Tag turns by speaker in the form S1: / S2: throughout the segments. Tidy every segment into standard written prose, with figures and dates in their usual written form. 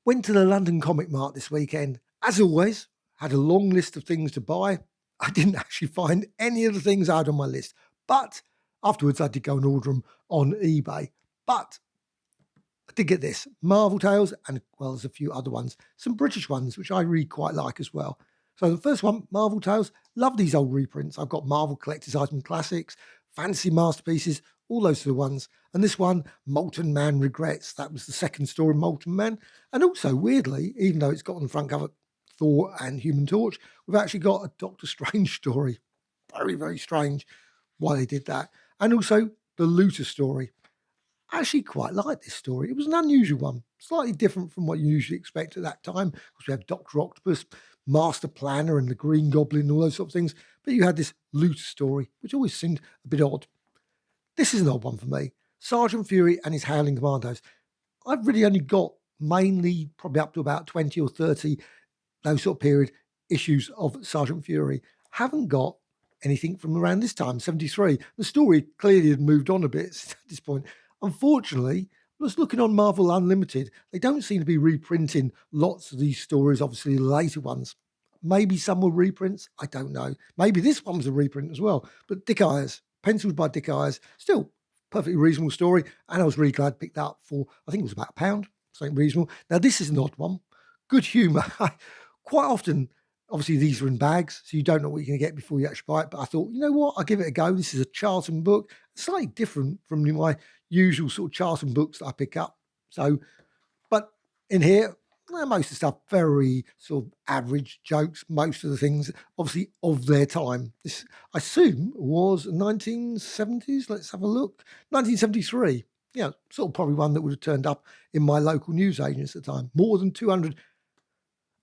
S1: Went to the London Comic Mart this weekend. As always, had a long list of things to buy. I didn't actually find any of the things I had on my list, but afterwards I did go and order them on eBay. But I did get this, Marvel Tales, and well, there's a few other ones, some British ones, which I really quite like as well. So the first one, Marvel Tales, love these old reprints. I've got Marvel Collector's Item Classics, Fantasy Masterpieces, all those sort of ones. And this one, Molten Man Regrets, that was the second story, Molten Man. And also, weirdly, even though it's got on the front cover Thor and Human Torch, we've actually got a Doctor Strange story. Very, very strange why they did that. And also the Looter story. I actually quite like this story. It was an unusual one, slightly different from what you usually expect at that time, because we have Dr. Octopus, Master Planner, and the Green Goblin, and all those sort of things. But you had this Looter story, which always seemed a bit odd. This is an odd one for me. Sgt Fury and his Howling Commandos. I've really only got mainly probably up to about 20 or 30, those sort of period issues of Sgt Fury. Haven't got anything from around this time, 73. The story clearly had moved on a bit at this point. Unfortunately, I was looking on Marvel Unlimited. They don't seem to be reprinting lots of these stories, obviously the later ones. Maybe some were reprints. I don't know. Maybe this one was a reprint as well. But Dick Ayers, penciled by Dick Ayers, still perfectly reasonable story. And I was really glad I picked that up for, I think it was about £1, something reasonable. Now, this is an odd one. Good humour. Quite often, obviously, these are in bags, so you don't know what you're going to get before you actually buy it. But I thought, you know what? I'll give it a go. This is a Charlton book, slightly different from my usual sort of Charlton books that I pick up. So, but in here, most of the stuff, very sort of average jokes, most of the things, obviously, of their time. This, I assume, was 1970s. Let's have a look. 1973. Yeah, sort of probably one that would have turned up in my local newsagents at the time. More than 200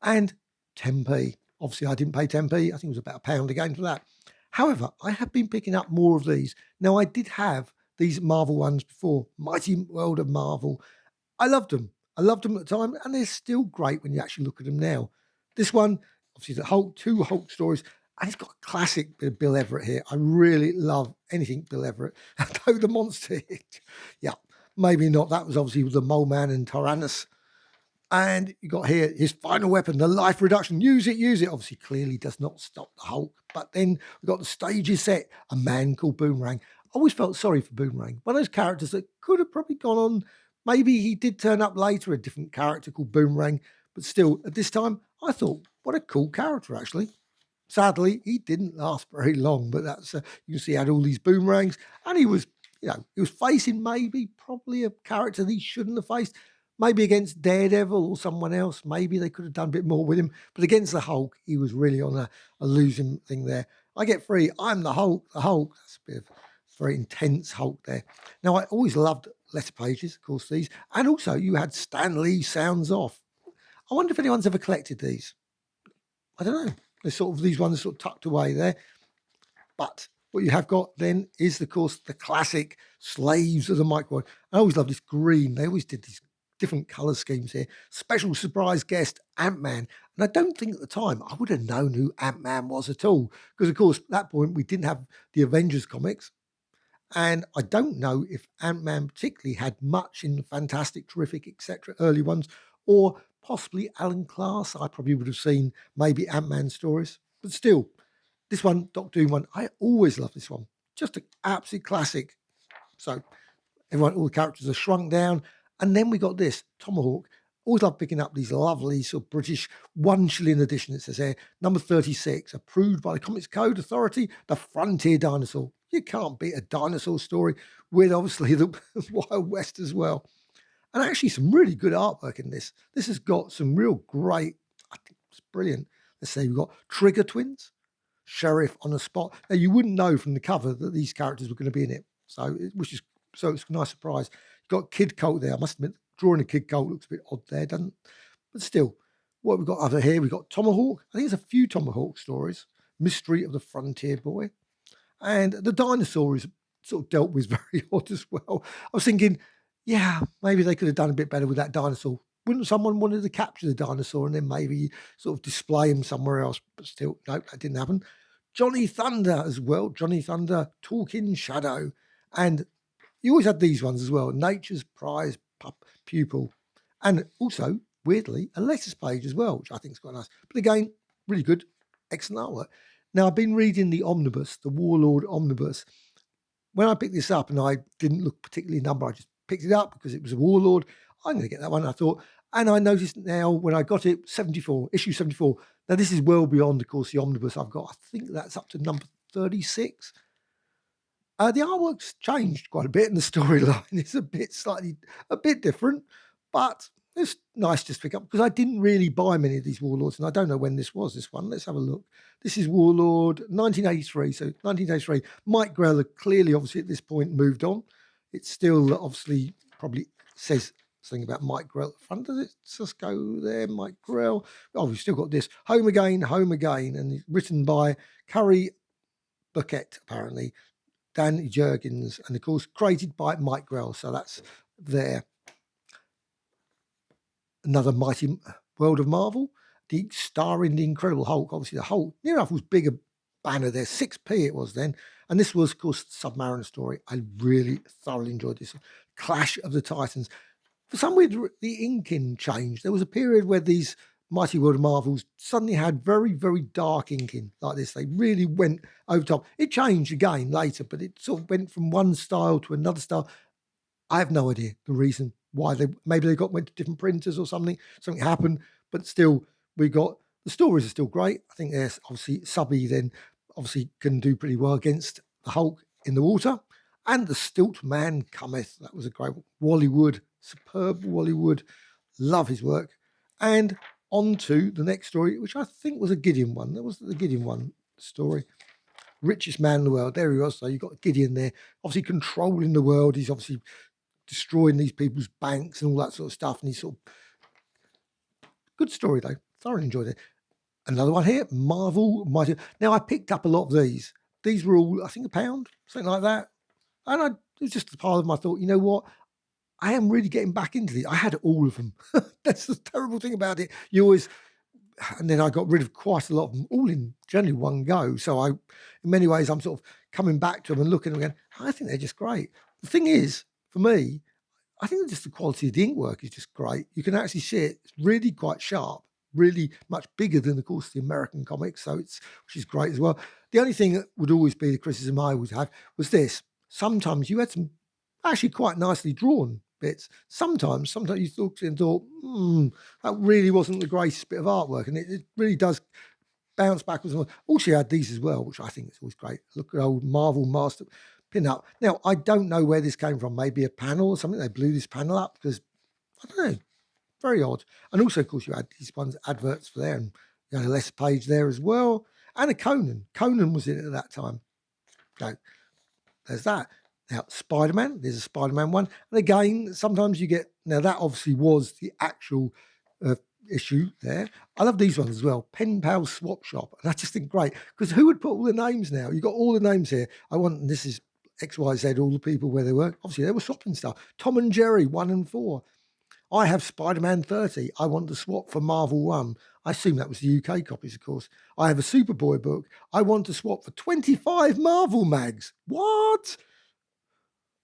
S1: and 10p. Obviously, I didn't pay 10p. I think it was about £1 again for that. However, I have been picking up more of these. Now, I did have these Marvel ones before, Mighty World of Marvel. I loved them. I loved them at the time, and they're still great when you actually look at them now. This one, obviously, the Hulk, two Hulk stories, and it's got a classic bit of Bill Everett here. I really love anything Bill Everett. Though the monster hit, yeah, maybe not. That was obviously with the Mole Man and Tyrannus. And you got here his final weapon, the life reduction. Use it, use it. Obviously, clearly does not stop the Hulk. But then we've got the stages set, a man called Boomerang. I always felt sorry for Boomerang. One of those characters that could have probably gone on. Maybe he did turn up later, a different character called Boomerang. But still, at this time, I thought, what a cool character, actually. Sadly, he didn't last very long. But that's, you can see he had all these boomerangs. And he was, he was facing probably a character that he shouldn't have faced. Maybe against Daredevil or someone else, maybe they could have done a bit more with him. But against the Hulk, he was really on a losing thing there. I get free. I'm the Hulk. The Hulk. That's a bit of very intense Hulk there. Now, I always loved letter pages, of course, these. And also, you had Stan Lee Sounds Off. I wonder if anyone's ever collected these. I don't know. They're sort of, these ones are sort of tucked away there. But what you have got then is, of course, the classic Slaves of the Microwave. I always loved this green. They always did these different colour schemes here. Special surprise guest, Ant-Man. And I don't think at the time I would have known who Ant-Man was at all. Because, of course, at that point, we didn't have the Avengers comics. And I don't know if Ant-Man particularly had much in the Fantastic, Terrific, etc. early ones. Or possibly Alan Class. I probably would have seen maybe Ant-Man stories. But still, this one, Doctor Doom one, I always love this one. Just an absolute classic. So, everyone, all the characters are shrunk down. And then we got this, Tomahawk. Always love picking up these lovely sort of British 1 shilling edition. It says here, number 36, approved by the Comics Code Authority, the Frontier Dinosaur. You can't beat a dinosaur story with obviously the Wild West as well. And actually some really good artwork in this. This has got some real great, I think it's brilliant. Let's say we've got Trigger Twins, Sheriff on the Spot. Now you wouldn't know from the cover that these characters were going to be in it. So it's a nice surprise. You've got Kid Colt there. I must admit, drawing a Kid Colt looks a bit odd there, doesn't it? But still, what we've got over here, we've got Tomahawk. I think there's a few Tomahawk stories. Mystery of the Frontier Boy. And the dinosaur is sort of dealt with very odd as well. I was thinking, yeah, maybe they could have done a bit better with that dinosaur. Wouldn't someone wanted to capture the dinosaur and then maybe sort of display him somewhere else? But still, no, that didn't happen. Johnny Thunder as well. Johnny Thunder, Talking Shadow. And you always had these ones as well. Nature's Prize Pupil. And also, weirdly, a letters page as well, which I think is quite nice. But again, really good, excellent artwork. Now, I've been reading the omnibus, the Warlord omnibus. When I picked this up, and I didn't look particularly numbered, I just picked it up because it was a Warlord. I'm going to get that one, I thought. And I noticed now when I got it, 74, issue 74. Now, this is well beyond, of course, the omnibus I've got. I think that's up to number 36. The artwork's changed quite a bit, and the storyline is a bit different, but it's nice just to pick up because I didn't really buy many of these Warlords, and I don't know when this was, this one. Let's have a look. This is Warlord 1983. So 1983, Mike Grell had clearly, obviously, at this point moved on. It still obviously probably says something about Mike Grell at the front. Does it just go there, Mike Grell? Oh, we've still got this. Home Again, and it's written by Curry Bucket, apparently. Dan Jurgens, and of course created by Mike Grell. So that's there. Another Mighty World of Marvel, starring the Incredible Hulk. Obviously, the Hulk, near enough was bigger banner there, 6p it was then. And this was, of course, the Submariner story. I really thoroughly enjoyed this. Clash of the Titans. For some reason, the inking changed. There was a period where these Mighty World of Marvels suddenly had very, very dark inking like this. They really went over top. It changed again later, but it sort of went from one style to another style. I have no idea the reason why. Maybe they went to different printers or something. Something happened, but still, the stories are still great. I think there's obviously Subby then obviously can do pretty well against the Hulk in the water. And the Stilt Man Cometh. That was a great one. Wally Wood, superb Wally Wood. Love his work. And on to the next story, which I think was a Gideon one. That was the Gideon one story. Richest man in the world. There he was. So you've got Gideon there, obviously controlling the world. He's obviously destroying these people's banks and all that sort of stuff. And he's sort of good story though. Thoroughly enjoyed it. Another one here, Marvel Mighty. Now I picked up a lot of these. These were all, I think, £1, something like that. And it was just a part of them. I thought, you know what? I am really getting back into these. I had all of them. That's the terrible thing about it. You always, and then I got rid of quite a lot of them, all in generally one go. So in many ways, I'm sort of coming back to them and looking at them again. I think they're just great. The thing is, for me, I think just the quality of the ink work is just great. You can actually see it. It's really quite sharp, really much bigger than, of course, the American comics. So which is great as well. The only thing that would always be the criticism I would have was this. Sometimes you had some actually quite nicely drawn bits. Sometimes you looked and thought, that really wasn't the greatest bit of artwork. And it really does bounce backwards. Also, you had these as well, which I think is always great. Look at old Marvel Master pin-up. Now, I don't know where this came from. Maybe a panel or something. They blew this panel up because, I don't know, very odd. And also, of course, you had these ones, adverts for there, and you had a less page there as well. And a Conan. Conan was in it at that time. So, there's that. Now, Spider-Man, there's a Spider-Man one. And again, sometimes you get, now that obviously was the actual issue there. I love these ones as well. Pen Pal Swap Shop. And I just think great, because who would put all the names now? You've got all the names here. This is XYZ, all the people where they were. Obviously, they were swapping stuff. Tom and Jerry, 1 and 4. I have Spider-Man 30. I want to swap for Marvel 1. I assume that was the UK copies, of course. I have a Superboy book. I want to swap for 25 Marvel mags. What?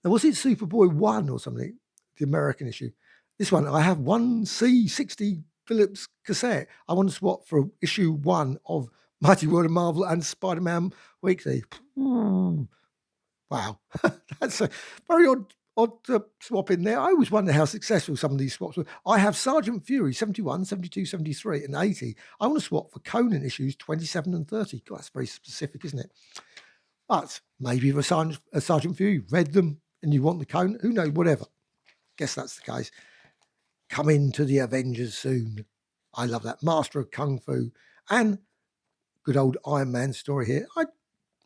S1: Now, was it Superboy 1 or something? The American issue. This one, I have 1C60 Phillips cassette. I want to swap for issue 1 of Mighty World of Marvel and Spider-Man Weekly. Wow. That's a very odd swap in there. I always wonder how successful some of these swaps were. I have Sgt Fury 71, 72, 73 and 80. I want to swap for Conan issues 27 and 30. God, that's very specific, isn't it? But maybe if a Sgt Fury read them and you want the Conan, who knows, whatever. Guess that's the case. Coming to the Avengers soon. I love that. Master of Kung Fu. And good old Iron Man story here. I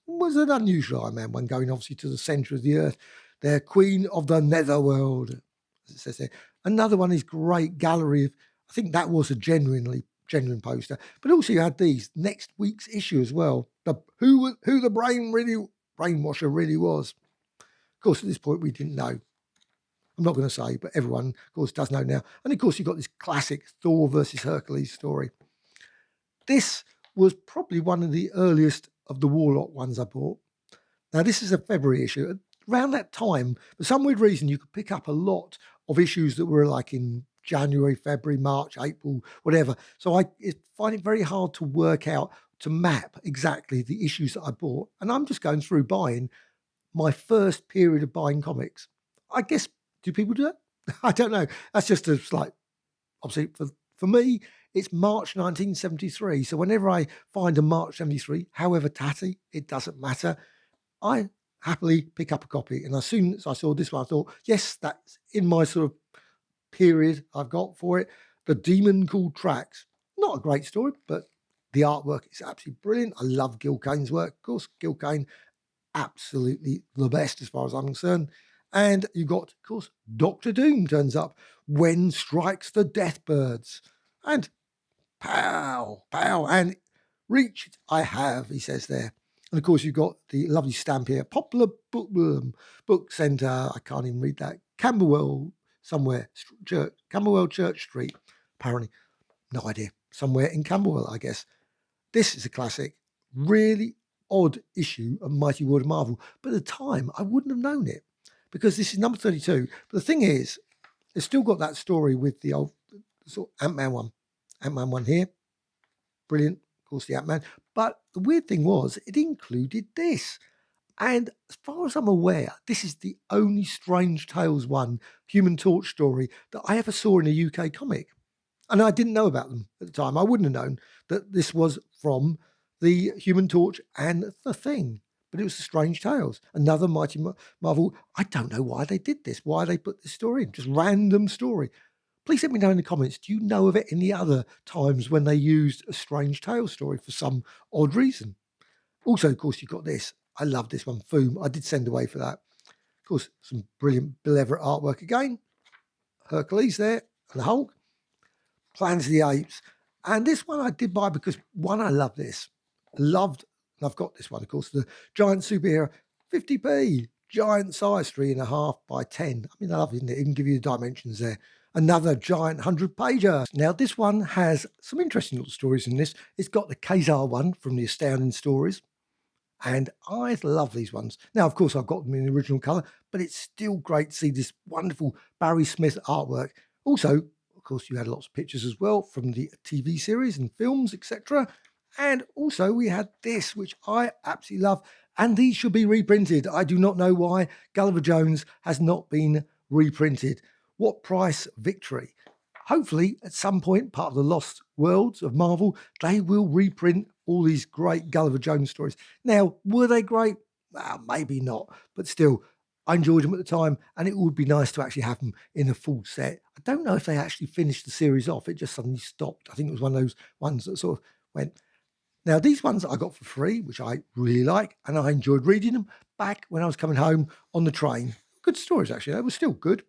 S1: was an unusual Iron Man one, going obviously to the centre of the earth. They're Queen of the Netherworld, as it says there. Another one is great gallery of, I think that was a genuine poster. But also you had these next week's issue as well. Who the brainwasher really was. Of course, at this point we didn't know. I'm not going to say, but everyone, of course, does know now. And of course, you've got this classic Thor versus Hercules story. This was probably one of the earliest of the Warlock ones I bought. Now, this is a February issue. Around that time, for some weird reason, you could pick up a lot of issues that were like in January, February, March, April, whatever. So I find it very hard to work out, to map exactly the issues that I bought. And I'm just going through buying my first period of buying comics. I guess, do people do that? I don't know. That's just a slight, obviously, for me, it's March 1973. So whenever I find a March 73, however tatty, it doesn't matter. I happily pick up a copy. And as soon as I saw this one, I thought, yes, that's in my sort of period I've got for it. The Demon Called Tracks. Not a great story, but the artwork is absolutely brilliant. I love Gil Kane's work. Of course, Gil Kane, absolutely the best as far as I'm concerned. And you got, of course, Doctor Doom turns up. When strikes the deathbirds. And pow, pow, and reach it I have, he says there. And of course, you've got the lovely stamp here, Poplar Book Centre. I can't even read that. Camberwell, somewhere, Camberwell Church Street, apparently. No idea. Somewhere in Camberwell, I guess. This is a classic. Really odd issue of Mighty World of Marvel. But at the time, I wouldn't have known it because this is number 32. But the thing is, it's still got that story with the old sort of Ant-Man one. Ant-Man one here. Brilliant. Of course, the Ant-Man. But the weird thing was, it included this. And as far as I'm aware, this is the only Strange Tales one Human Torch story that I ever saw in a UK comic. And I didn't know about them at the time. I wouldn't have known that this was from the Human Torch and the Thing. But it was the Strange Tales, another Mighty Marvel. I don't know why they did this, why they put this story in, just random story. Please let me know in the comments, do you know of any other times when they used a Strange Tales story for some odd reason? Also, of course, you've got this. I love this one, Foom. I did send away for that. Of course, some brilliant Bill Everett artwork again. Hercules there, and the Hulk. Plans of the Apes. And this one I did buy because, one, I love this. Loved, and I've got this one, of course, the Giant Superhero, 50p, giant size, 3.5 by 10. I mean, I love it, isn't it? Even give you the dimensions there. Another giant 100-pager. Now, this one has some interesting little stories in this. It's got the Kazar one from the Astounding Stories. And I love these ones. Now, of course, I've got them in the original colour, but it's still great to see this wonderful Barry Smith artwork. Also, of course, you had lots of pictures as well from the TV series and films, etc. And also we had this, which I absolutely love. And these should be reprinted. I do not know why Gulliver Jones has not been reprinted. What price? Victory. Hopefully, at some point, part of the Lost Worlds of Marvel, they will reprint all these great Gulliver Jones stories. Now, were they great? Well, maybe not. But still, I enjoyed them at the time, and it would be nice to actually have them in a full set. I don't know if they actually finished the series off. It just suddenly stopped. I think it was one of those ones that sort of went. Now, these ones I got for free, which I really like, and I enjoyed reading them back when I was coming home on the train. Good stories, actually. They were still good.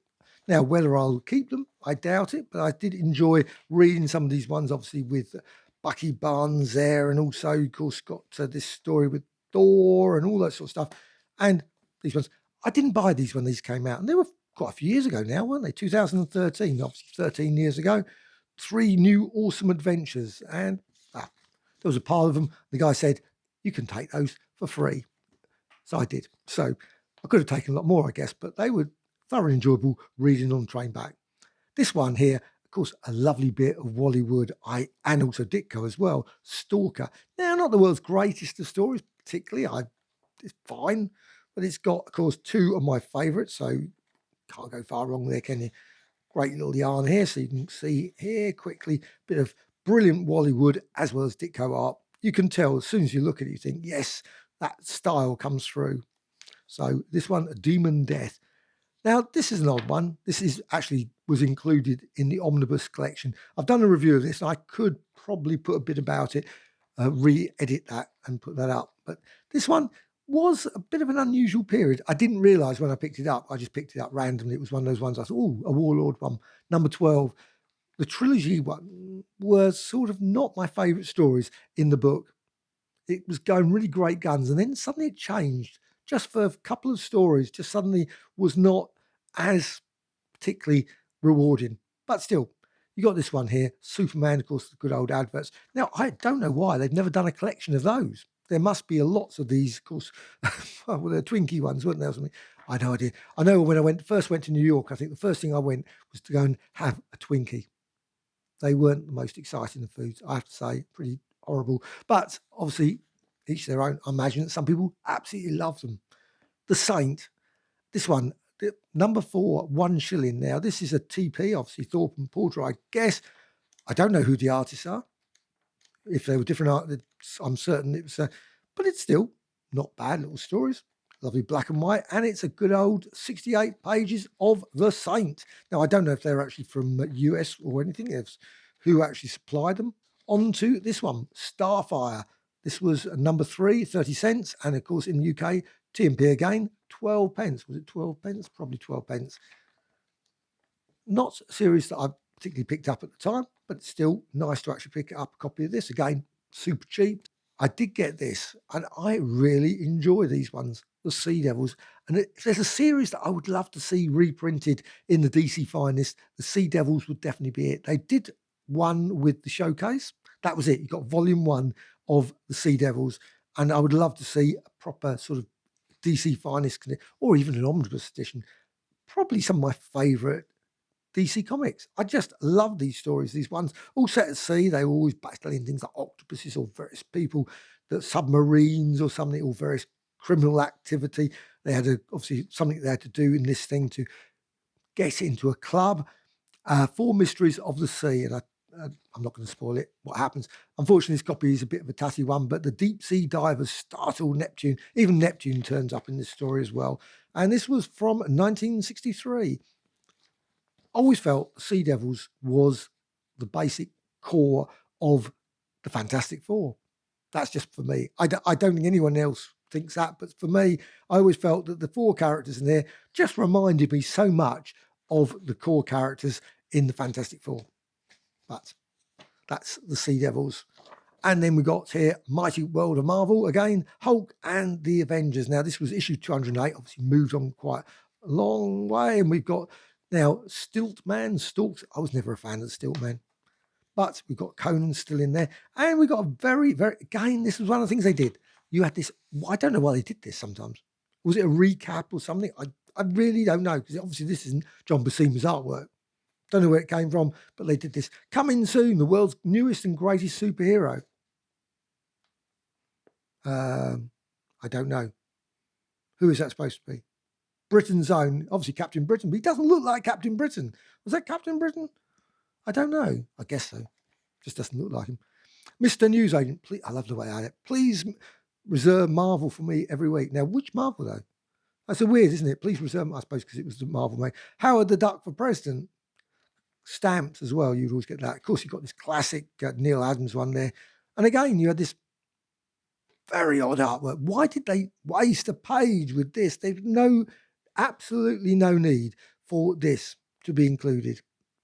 S1: Now, whether I'll keep them, I doubt it, but I did enjoy reading some of these ones, obviously, with Bucky Barnes there, and also, of course, got this story with Thor and all that sort of stuff. And these ones, I didn't buy these when these came out, and they were quite a few years ago now, weren't they? 2013, obviously 13 years ago. 3 new awesome adventures, and there was a pile of them. The guy said, you can take those for free. So I did. So I could have taken a lot more, I guess, but they were thoroughly enjoyable reading on the train back. This one here, of course, a lovely bit of Wallywood, and also Ditko as well, Stalker. Now, not the world's greatest of stories, particularly. It's fine, but it's got, of course, 2 of my favourites, so can't go far wrong there, can you? Great little yarn here, so you can see here quickly, bit of brilliant Wallywood as well as Ditko art. You can tell as soon as you look at it, you think, yes, that style comes through. So this one, a Demon Death. Now, this is an odd one. This is actually was included in the Omnibus collection. I've done a review of this. I could probably put a bit about it, re-edit that and put that up. But this one was a bit of an unusual period. I didn't realise when I picked it up. I just picked it up randomly. It was one of those ones I thought, oh, a Warlord one, number 12. The trilogy one was sort of not my favourite stories in the book. It was going really great guns, and then suddenly it changed. Just for a couple of stories, just suddenly was not as particularly rewarding. But still, you got this one here, Superman, of course, the good old adverts. Now, I don't know why they've never done a collection of those. There must be lots of these, of course. Well, they're Twinkie ones, weren't there? Or something. I had no idea. I know when I first went to New York, I think the first thing I went was to go and have a Twinkie. They weren't the most exciting of foods, I have to say, pretty horrible. But obviously, each their own. I imagine that some people absolutely love them. The Saint, this one, number 4, 1 shilling. Now, this is a TP, obviously Thorpe and Porter, I guess. I don't know who the artists are. If they were different artists, I'm certain it was, but it's still not bad little stories. Lovely black and white, and it's a good old 68 pages of The Saint. Now, I don't know if they're actually from US or anything else, who actually supplied them. On to this one, Starfire. This was number 3, 30 cents, and of course in the UK, T&P again, 12 pence. Was it 12 pence? Probably 12 pence. Not a series that I particularly picked up at the time, but it's still nice to actually pick up a copy of this. Again, super cheap. I did get this, and I really enjoy these ones, the Sea Devils. And if there's a series that I would love to see reprinted in the DC Finest, the Sea Devils would definitely be it. They did one with the showcase. That was it. You got volume 1 of the Sea Devils, and I would love to see a proper sort of DC Finest, or even an omnibus edition. Probably some of my favourite DC Comics. I just love these stories, these ones all set at sea. They were always battling things like octopuses or various people, that submarines or something, or various criminal activity. They had obviously something they had to do in this thing to get into a club. 4 Mysteries of the Sea, and I'm not going to spoil it, what happens. Unfortunately, this copy is a bit of a tatty one, but the deep sea divers startle Neptune. Even Neptune turns up in this story as well. And this was from 1963. Always felt Sea Devils was the basic core of the Fantastic Four. That's just for me. I don't think anyone else thinks that, but for me, I always felt that the 4 characters in there just reminded me so much of the core characters in the Fantastic Four. But that's the Sea Devils. And then we got here Mighty World of Marvel, again, Hulk and the Avengers. Now, this was issue 208, obviously moved on quite a long way, and we've got now Stiltman, Stalks. I was never a fan of Stiltman, but we've got Conan still in there. And we got a very, very, again, this was one of the things they did. You had this, I don't know why they did this sometimes. Was it a recap or something? I really don't know, because obviously this isn't John Buscema's artwork. Don't know where it came from, but they did this. Coming soon, the world's newest and greatest superhero. I don't know. Who is that supposed to be? Britain's own, obviously Captain Britain, but he doesn't look like Captain Britain. Was that Captain Britain? I don't know. I guess so. Just doesn't look like him. Mr. Newsagent, please, I love the way I had it. Please reserve Marvel for me every week. Now, which Marvel though? That's a weird, isn't it? Please reserve, I suppose, because it was the Marvel mate. Howard the Duck for president. Stamped as well. You'd always get that. Of course, you've got this classic Neil Adams one there. And again, you had this very odd artwork. Why did they waste a page with this? There's absolutely no need for this to be included.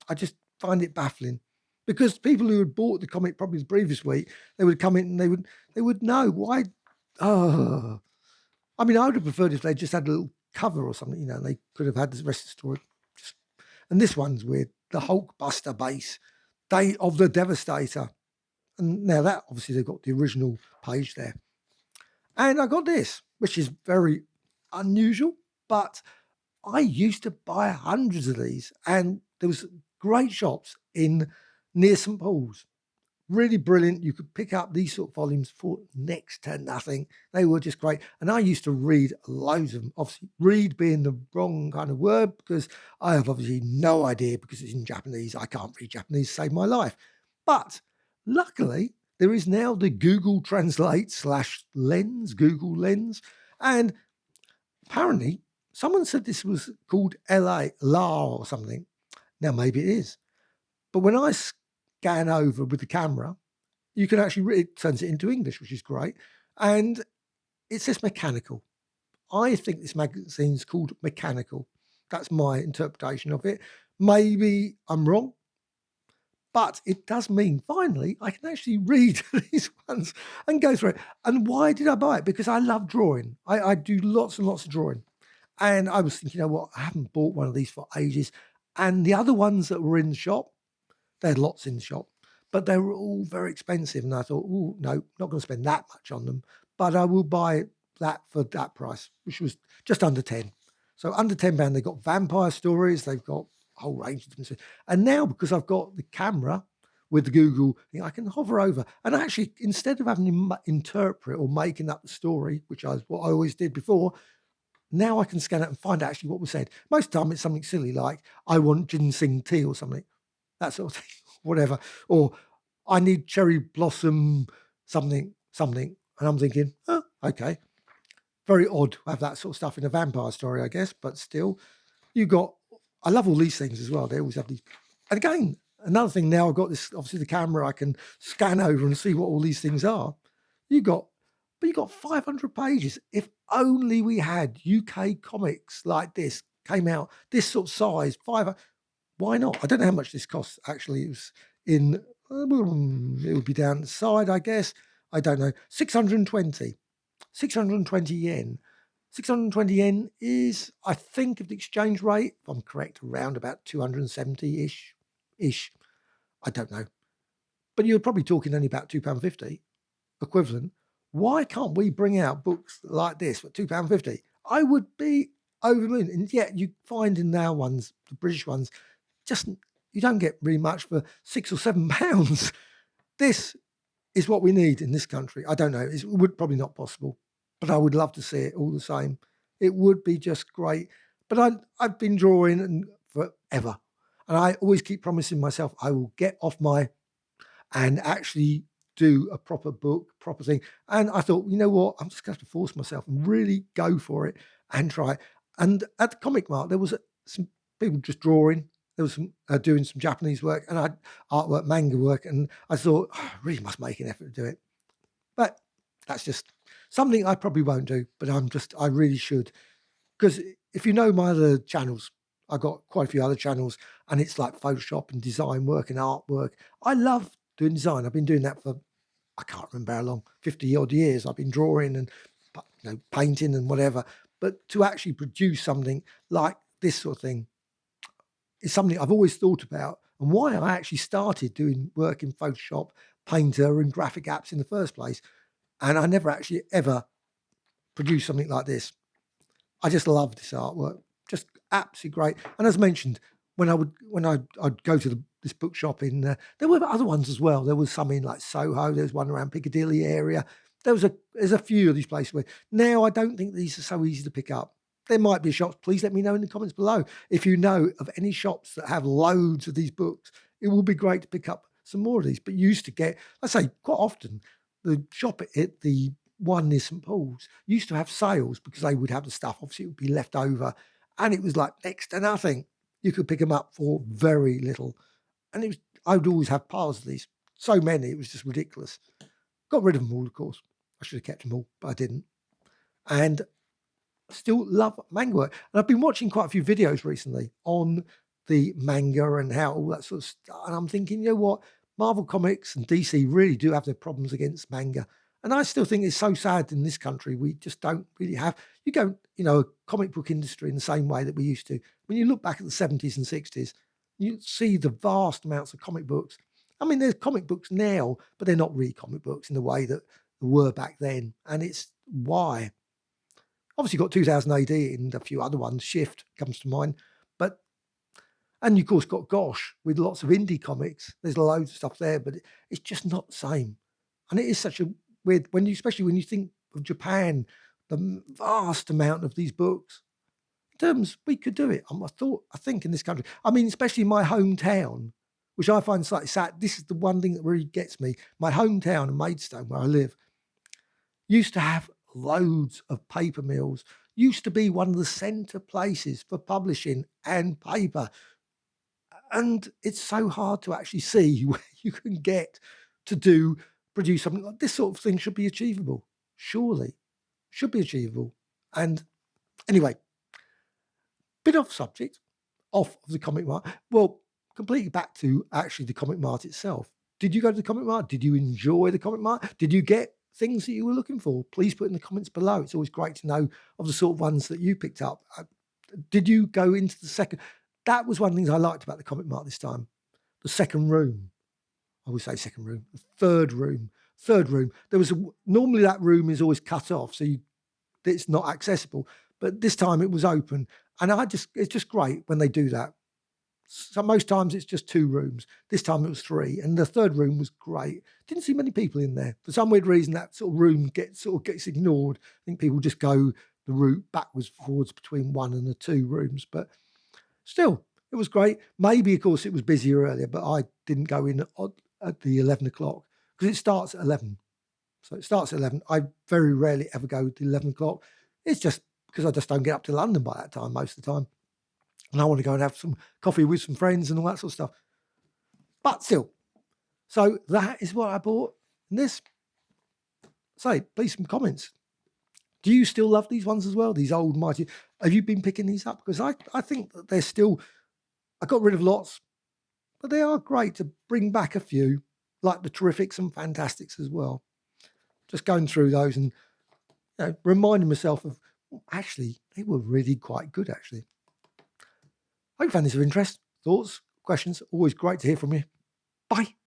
S1: I just find it baffling, because people who had bought the comic probably the previous week, they would come in and they would know why. Oh, I mean, I would have preferred if they just had a little cover or something, and they could have had the rest of the story. And this one's weird. The Hulkbuster base, Day of the Devastator. And now that, obviously, they've got the original page there. And I got this, which is very unusual, but I used to buy hundreds of these, and there was great shops near St. Paul's. Really brilliant. You could pick up these sort of volumes for next to nothing. They were just great. And I used to read loads of them. Obviously, read being the wrong kind of word, because I have obviously no idea, because it's in Japanese. I can't read Japanese to save my life. But luckily, there is now the Google Translate /Lens, Google Lens. And apparently, someone said this was called La or something. Now, maybe it is. But when I scan over with the camera, you can actually read it, turns it into English, which is great. And it says mechanical. I think this magazine's called Mechanical. That's my interpretation of it. Maybe I'm wrong, but it does mean finally I can actually read these ones and go through it. And why did I buy it? Because I love drawing. I do lots and lots of drawing. And I was thinking, you know what, I haven't bought one of these for ages. And the other ones that were in the shop, they had lots in the shop, but they were all very expensive. And I thought, oh, no, not going to spend that much on them. but I will buy that for that price, which was just under 10. So under £10, they've got vampire stories, they've got a whole range of them. And now, because I've got the camera with the Google thing, I can hover over and actually, instead of having to interpret or making up the story, which is what I always did before, now I can scan it and find out actually what was said. Most of the time it's something silly like, I want ginseng tea or something, that sort of thing, whatever. Or I need cherry blossom something. And I'm thinking, oh, okay. Very odd to have that sort of stuff in a vampire story, I guess, but still, I love all these things as well. They always have these. And again, another thing now, I've got this, obviously the camera, I can scan over and see what all these things are. You got 500 pages. If only we had UK comics like this came out, this sort of size, why not? I don't know how much this costs, actually. It was it would be down the side, I guess. I don't know. 620 yen. 620 yen is, I think, of the exchange rate, if I'm correct, around about 270-ish. I don't know. But you're probably talking only about £2.50 equivalent. Why can't we bring out books like this for £2.50? I would be over the moon. And yet you find in our ones, the British ones, just you don't get really much for £6 or £7. This is what we need in this country. I don't know. It would probably not possible, but I would love to see it all the same. It would be just great. But I've been drawing forever, and I always keep promising myself I will get off and actually do a proper book, proper thing. And I thought, you know what? I'm just going to have to force myself and really go for it and try. And at the Comic Mart, there was some people just drawing. There was some doing some Japanese work, and I had artwork, manga work, and I thought, oh, I really must make an effort to do it. But that's just something I probably won't do, but I really should. Because if you know my other channels, I've got quite a few other channels, and it's like Photoshop and design work and artwork. I love doing design. I've been doing that for, I can't remember how long, 50 odd years. I've been drawing and painting and whatever. But to actually produce something like this sort of thing is something I've always thought about, and why I actually started doing work in Photoshop, Painter, and graphic apps in the first place. And I never actually ever produced something like this. I just love this artwork, just absolutely great. And as mentioned, when I'd go to this bookshop there were other ones as well. There was some in like Soho. There was one around Piccadilly area. There's a few of these places where now I don't think these are so easy to pick up. There might be shops. Please let me know in the comments below if you know of any shops that have loads of these books. It will be great to pick up some more of these. But you used to get, I say quite often, the shop at the one near St Paul's used to have sales because they would have the stuff. Obviously, it would be left over, and it was like next to nothing. You could pick them up for very little, and I would always have piles of these. So many, it was just ridiculous. Got rid of them all, of course. I should have kept them all, but I didn't. And still love manga work. And I've been watching quite a few videos recently on the manga and how all that sort of stuff. And I'm thinking, you know what? Marvel Comics and DC really do have their problems against manga. And I still think it's so sad in this country. We just don't really have, a comic book industry in the same way that we used to. When you look back at the 70s and 60s, you see the vast amounts of comic books. I mean, there's comic books now, but they're not really comic books in the way that they were back then. And it's why. Obviously, you've got 2000 AD and a few other ones. Shift comes to mind. And you, of course, got Gosh with lots of indie comics. There's loads of stuff there, but it's just not the same. And it is such a weird, especially when you think of Japan, the vast amount of these books. In terms, we could do it. I think in this country, I mean, especially my hometown, which I find slightly sad. This is the one thing that really gets me. My hometown of Maidstone, where I live, used to have loads of paper mills, used to be one of the centre places for publishing and paper. And it's so hard to actually see where you can get to produce something like this. Sort of thing should be achievable. Surely. Should be achievable. And anyway, bit off subject, off of the Comic Mart. Well, completely back to actually the Comic Mart itself. Did you go to the Comic Mart? Did you enjoy the Comic Mart? Did you get things that you were looking for? Please put in the comments below. It's always great to know of the sort of ones that you picked up. Did you go into the second? That was one of the things I liked about the Comic Mart this time. The second room. I would say second room. The third room. third room. There was normally that room is always cut off, so it's not accessible. But this time it was open, and it's just great when they do that. So most times it's just 2 rooms. This time it was 3, and the third room was great. Didn't see many people in there. For some weird reason, that sort of room gets ignored. I think people just go the route backwards, forwards between 1 and the 2 rooms. But still, it was great. Maybe, of course, it was busier earlier, but I didn't go in at the 11 o'clock because it starts at 11. So it starts at 11. I very rarely ever go to 11 o'clock. It's just because I just don't get up to London by that time most of the time. And I want to go and have some coffee with some friends and all that sort of stuff. But still, so that is what I bought in this. Say, please some comments. Do you still love these ones as well? These old mighty. Have you been picking these up? Because I think that they're still. I got rid of lots, but they are great to bring back a few, like the Terrifics and Fantastics as well. Just going through those and reminding myself of actually they were really quite good. Actually, I hope you found this of interest. Thoughts, questions, always great to hear from you. Bye.